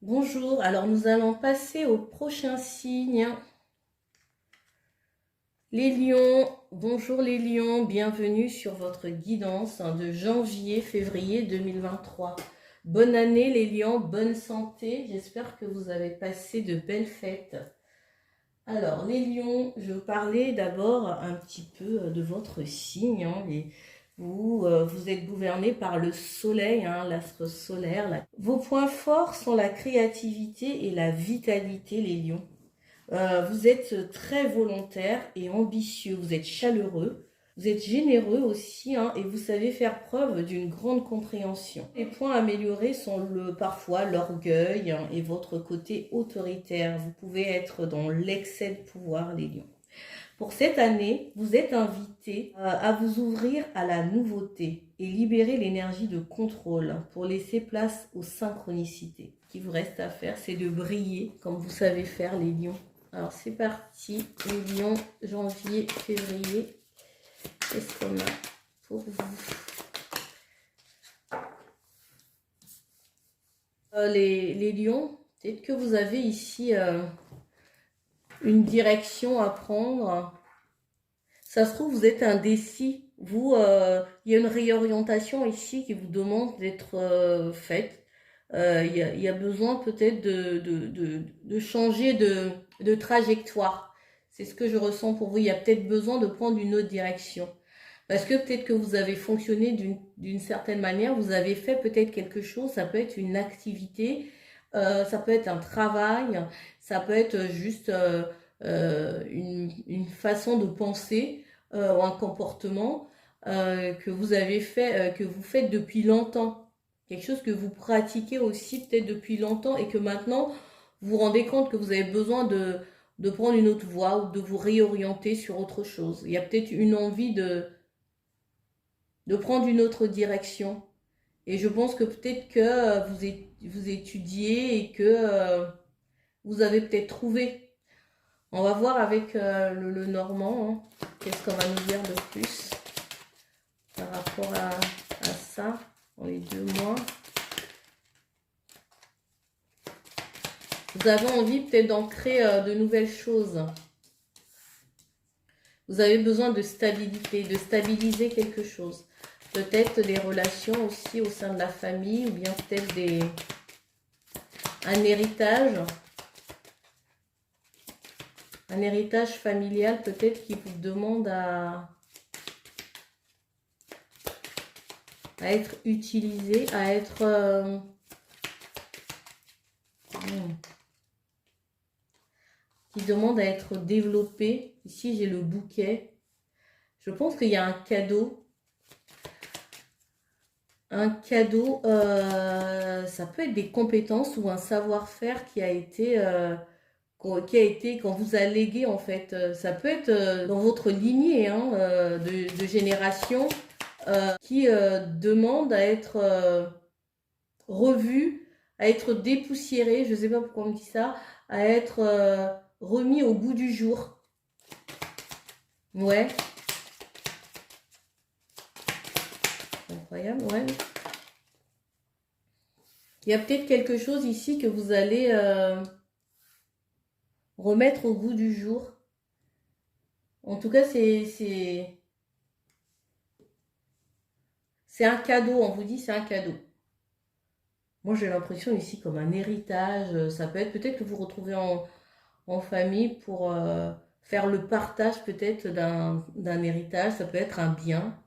Bonjour, alors nous allons passer au prochain signe. Les lions, bonjour les lions, bienvenue sur votre guidance de janvier-février 2023. Bonne année les lions, bonne santé, j'espère que vous avez passé de belles fêtes. Alors les lions, je vais vous parler d'abord un petit peu de votre signe. Vous êtes gouverné par le soleil, l'astre solaire. Vos points forts sont la créativité et la vitalité, les lions. Vous êtes très volontaire et ambitieux, vous êtes chaleureux, vous êtes généreux aussi, et vous savez faire preuve d'une grande compréhension. Les points améliorés sont parfois l'orgueil, et votre côté autoritaire. Vous pouvez être dans l'excès de pouvoir, les lions. Pour cette année, vous êtes invité à vous ouvrir à la nouveauté et libérer l'énergie de contrôle pour laisser place aux synchronicités. Ce qui vous reste à faire, c'est de briller comme vous savez faire, les lions. Alors c'est parti, les lions, janvier, février. Qu'est-ce qu'on a pour vous? Les lions, peut-être que vous avez ici une direction à prendre. Ça se trouve, vous êtes indécis. Il y a une réorientation ici qui vous demande d'être faite. Il y a besoin peut-être de changer de trajectoire. C'est ce que je ressens pour vous. Il y a peut-être besoin de prendre une autre direction. Parce que peut-être que vous avez fonctionné d'une certaine manière, vous avez fait peut-être quelque chose, ça peut être une activité, ça peut être un travail, ça peut être juste une façon de penser ou un comportement que vous avez fait, que vous faites depuis longtemps. Quelque chose que vous pratiquez aussi peut-être depuis longtemps et que maintenant vous vous rendez compte que vous avez besoin de prendre une autre voie ou de vous réorienter sur autre chose. Il y a peut-être une envie de prendre une autre direction. Et je pense que peut-être que vous étudiez et que vous avez peut-être trouvé. On va voir avec le normand, qu'est-ce qu'on va nous dire de plus par rapport à ça dans les 2 mois. Vous avez envie peut-être d'ancrer de nouvelles choses. Vous avez besoin de stabilité, de stabiliser quelque chose. Peut-être des relations aussi au sein de la famille ou bien peut-être un héritage. Un héritage familial peut-être qui vous demande à être utilisé, à être... qui demande à être développé. Ici, j'ai le bouquet. Je pense qu'il y a un cadeau. Un cadeau, ça peut être des compétences ou un savoir-faire qui a été qu'on vous a légué en fait. Ça peut être dans votre lignée de génération qui demande à être revu, à être dépoussiéré, je ne sais pas pourquoi on me dit ça, à être remis au goût du jour. Ouais. Incroyable, ouais. Il y a peut-être quelque chose ici que vous allez remettre au goût du jour. En tout cas, c'est un cadeau, on vous dit c'est un cadeau. Moi, j'ai l'impression ici comme un héritage. Ça peut être peut-être que vous retrouvez en famille pour faire le partage peut-être d'un héritage. Ça peut être un bien.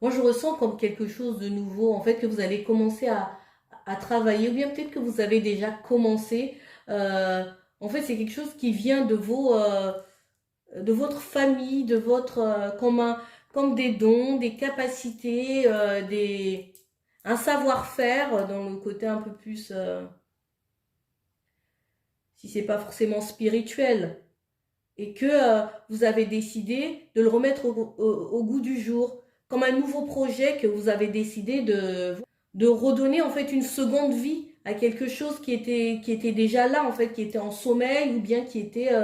Moi, je ressens comme quelque chose de nouveau, en fait, que vous allez commencer à travailler, ou bien peut-être que vous avez déjà commencé. En fait, c'est quelque chose qui vient de votre famille, de votre, comme des dons, des capacités, un savoir-faire dans le côté un peu plus, si c'est pas forcément spirituel, et que vous avez décidé de le remettre au goût du jour, comme un nouveau projet que vous avez décidé de redonner en fait une seconde vie à quelque chose qui était déjà là en fait, qui était en sommeil ou bien qui était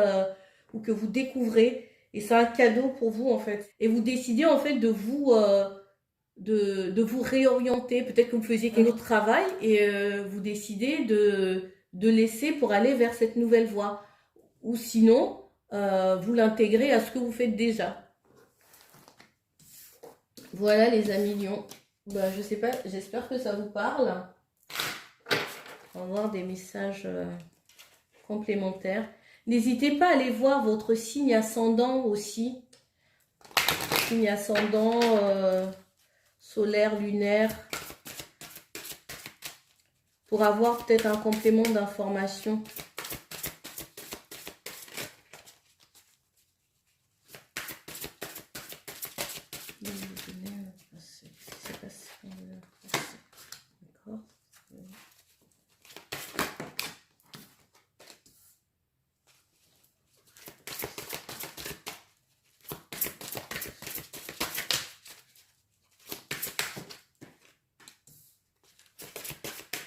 ou que vous découvrez. Et c'est un cadeau pour vous en fait. Et vous décidez en fait de vous réorienter. Peut-être que vous faisiez quelque autre travail et vous décidez laisser pour aller vers cette nouvelle voie. Ou sinon, vous l'intégrez à ce que vous faites déjà. Voilà les amis lions. Ben, je sais pas, j'espère que ça vous parle. On va voir des messages complémentaires. N'hésitez pas à aller voir votre signe ascendant aussi. Signe ascendant, solaire, lunaire. Pour avoir peut-être un complément d'information. D'accord.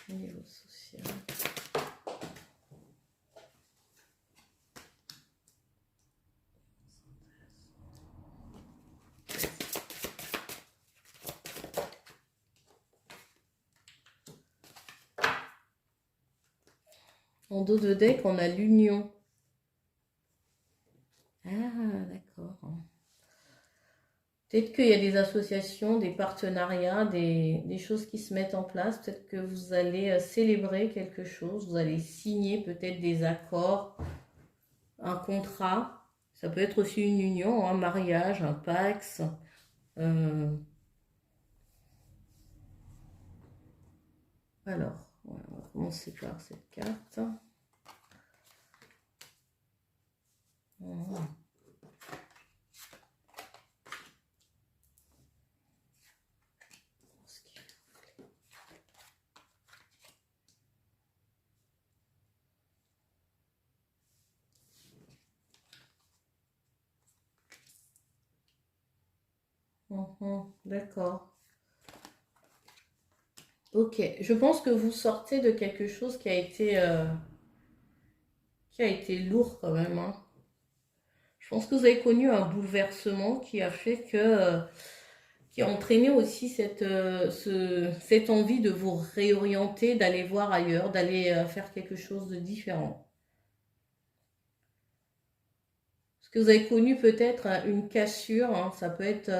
Niveau social. En dos de deck, on a l'union. Ah, d'accord. Peut-être qu'il y a des associations, des partenariats, des choses qui se mettent en place. Peut-être que vous allez célébrer quelque chose. Vous allez signer peut-être des accords, un contrat. Ça peut être aussi une union, un mariage, un pax. Alors, on va commencer par cette carte. Voilà. D'accord. Ok, je pense que vous sortez de quelque chose qui a été lourd quand même, hein. Je pense que vous avez connu un bouleversement qui a fait que, qui a entraîné aussi cette envie de vous réorienter, d'aller voir ailleurs, d'aller faire quelque chose de différent. Parce que vous avez connu peut-être une cassure, hein, ça peut être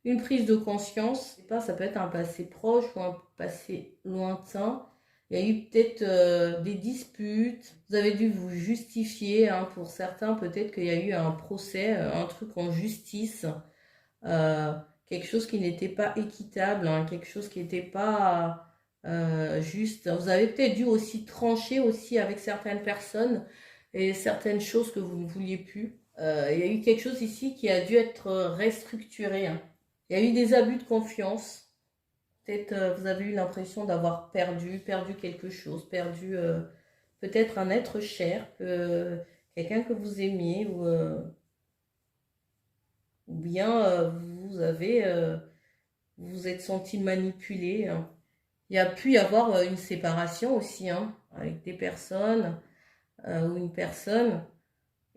une prise de conscience, ça peut être un passé proche ou un passé lointain. Il y a eu peut-être des disputes, vous avez dû vous justifier, hein, pour certains, peut-être qu'il y a eu un procès, un truc en justice, quelque chose qui n'était pas équitable, hein, quelque chose qui n'était pas juste. Vous avez peut-être dû aussi trancher aussi avec certaines personnes et certaines choses que vous ne vouliez plus. Il y a eu quelque chose ici qui a dû être restructuré, hein. Il y a eu des abus de confiance. Peut-être vous avez eu l'impression d'avoir perdu quelque chose, perdu peut-être un être cher, quelqu'un que vous aimiez, ou bien vous vous êtes senti manipulé, hein. Il y a pu y avoir une séparation aussi, hein, avec des personnes ou une personne.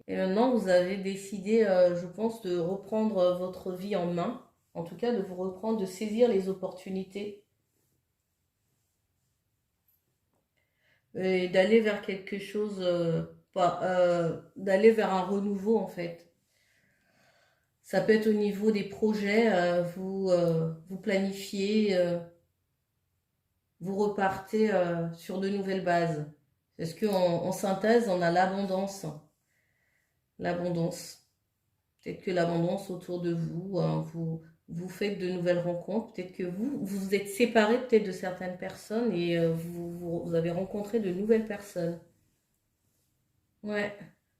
Et maintenant, vous avez décidé, je pense, de reprendre votre vie en main. En tout cas, de vous reprendre, de saisir les opportunités et d'aller vers quelque chose, d'aller vers un renouveau en fait. Ça peut être au niveau des projets, vous planifiez, vous repartez sur de nouvelles bases. Parce qu'en synthèse, on a l'abondance. L'abondance. Peut-être que l'abondance autour de vous, hein, vous faites de nouvelles rencontres. Peut-être que vous êtes séparés peut-être de certaines personnes et vous avez rencontré de nouvelles personnes. Ouais.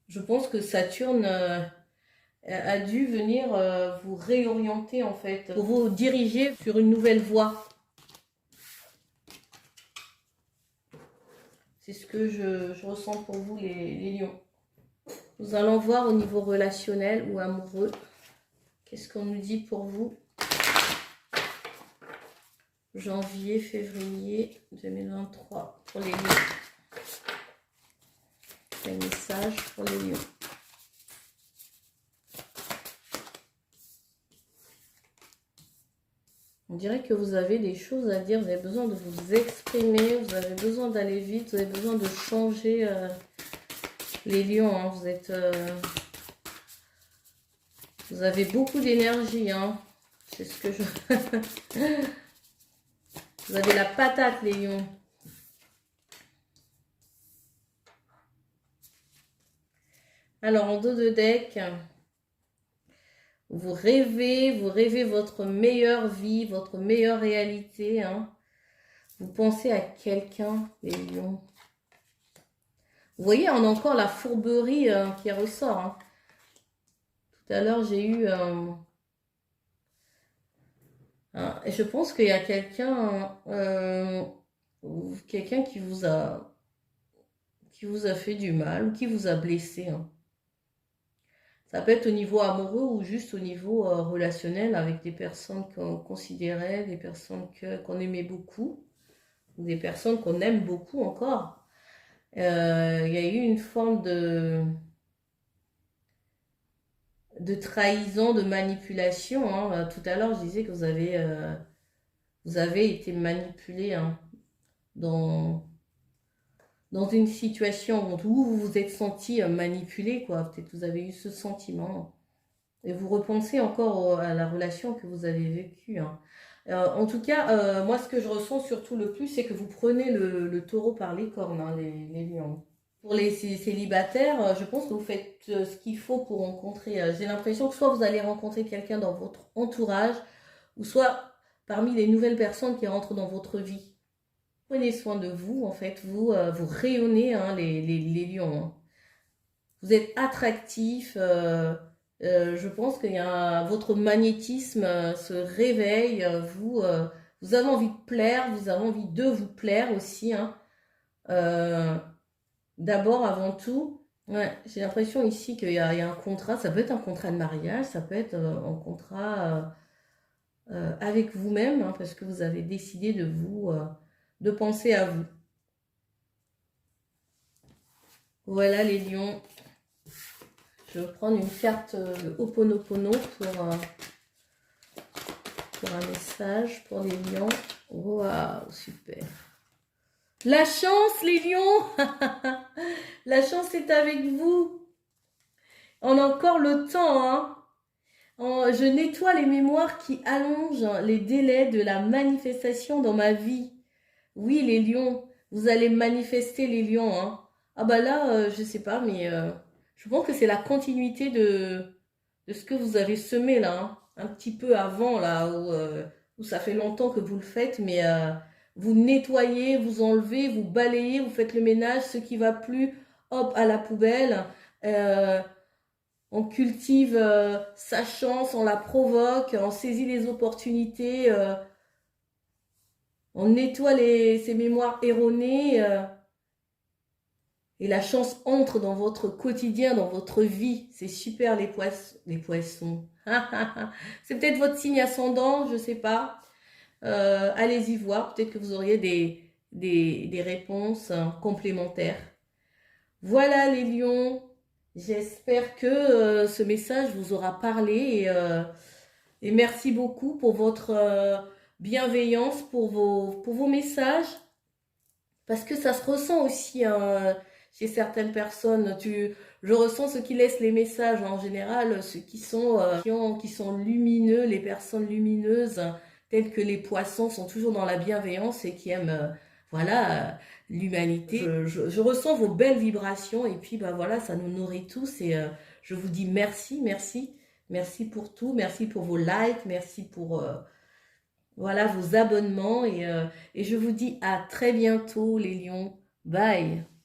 Je pense que Saturne a dû venir vous réorienter en fait, pour vous diriger sur une nouvelle voie. C'est ce que je ressens pour vous les lions. Nous allons voir au niveau relationnel ou amoureux. Qu'est-ce qu'on nous dit pour vous? Janvier, février 2023 pour les lions. Un message pour les lions. On dirait que vous avez des choses à dire, vous avez besoin de vous exprimer, vous avez besoin d'aller vite, vous avez besoin de changer les lions. Hein. Vous avez beaucoup d'énergie. Hein. C'est ce que je... Vous avez la patate, les lions. Alors, en dos de deck... Vous rêvez votre meilleure vie, votre meilleure réalité. Hein. Vous pensez à quelqu'un, les lions. Vous voyez, on a encore la fourberie qui ressort. Hein. Tout à l'heure, j'ai eu... et je pense qu'il y a quelqu'un quelqu'un qui vous a fait du mal ou qui vous a blessé. Hein. Ça peut être au niveau amoureux ou juste au niveau relationnel avec des personnes qu'on considérait, des personnes qu'on aimait beaucoup, ou des personnes qu'on aime beaucoup encore. Il y a eu une forme de trahison, de manipulation. Hein. Tout à l'heure, je disais que vous avez été manipulé hein, dans une situation où vous vous êtes senti manipulé, quoi. Peut-être vous avez eu ce sentiment. Et vous repensez encore à la relation que vous avez vécue. Hein. En tout cas, moi, ce que je ressens surtout le plus, c'est que vous prenez le taureau par les cornes, hein, les lions. Pour les célibataires, je pense que vous faites ce qu'il faut pour rencontrer. J'ai l'impression que soit vous allez rencontrer quelqu'un dans votre entourage, ou soit parmi les nouvelles personnes qui rentrent dans votre vie. Prenez soin de vous, en fait, vous rayonnez hein, les lions. Hein. Vous êtes attractif, je pense que votre magnétisme se réveille, vous avez envie de plaire, vous avez envie de vous plaire aussi. Hein. D'abord, avant tout, ouais, j'ai l'impression ici qu'il y a un contrat, ça peut être un contrat de mariage, ça peut être un contrat avec vous-même, hein, parce que vous avez décidé de penser à vous. Voilà les lions. Je vais prendre une carte Ho'oponopono pour un message pour les lions. Waouh, super. La chance, les lions. La chance est avec vous. On a encore le temps. Hein. Je nettoie les mémoires qui allongent les délais de la manifestation dans ma vie. Oui, les lions. Vous allez manifester les lions. Hein. Ah bah là, je sais pas, mais je pense que c'est la continuité de ce que vous avez semé là. Hein. Un petit peu avant là, où ça fait longtemps que vous le faites, mais vous nettoyez, vous enlevez, vous balayez, vous faites le ménage, ce qui va plus, hop, à la poubelle. On cultive sa chance, on la provoque, on saisit les opportunités, on nettoie ces mémoires erronées et la chance entre dans votre quotidien, dans votre vie. C'est super les poissons. C'est peut-être votre signe ascendant, je sais pas. Allez-y voir, peut-être que vous auriez des réponses complémentaires. Voilà les lions. J'espère que ce message vous aura parlé et merci beaucoup pour votre bienveillance, pour vos messages, parce que ça se ressent aussi chez certaines personnes. Je ressens ceux qui laissent les messages en général, ceux qui sont lumineux, les personnes lumineuses, telles que les poissons sont toujours dans la bienveillance et qui aiment l'humanité. Je ressens vos belles vibrations et puis bah voilà, ça nous nourrit tous et je vous dis merci, merci, merci pour tout, merci pour vos likes, merci pour voilà vos abonnements et je vous dis à très bientôt les lions, bye.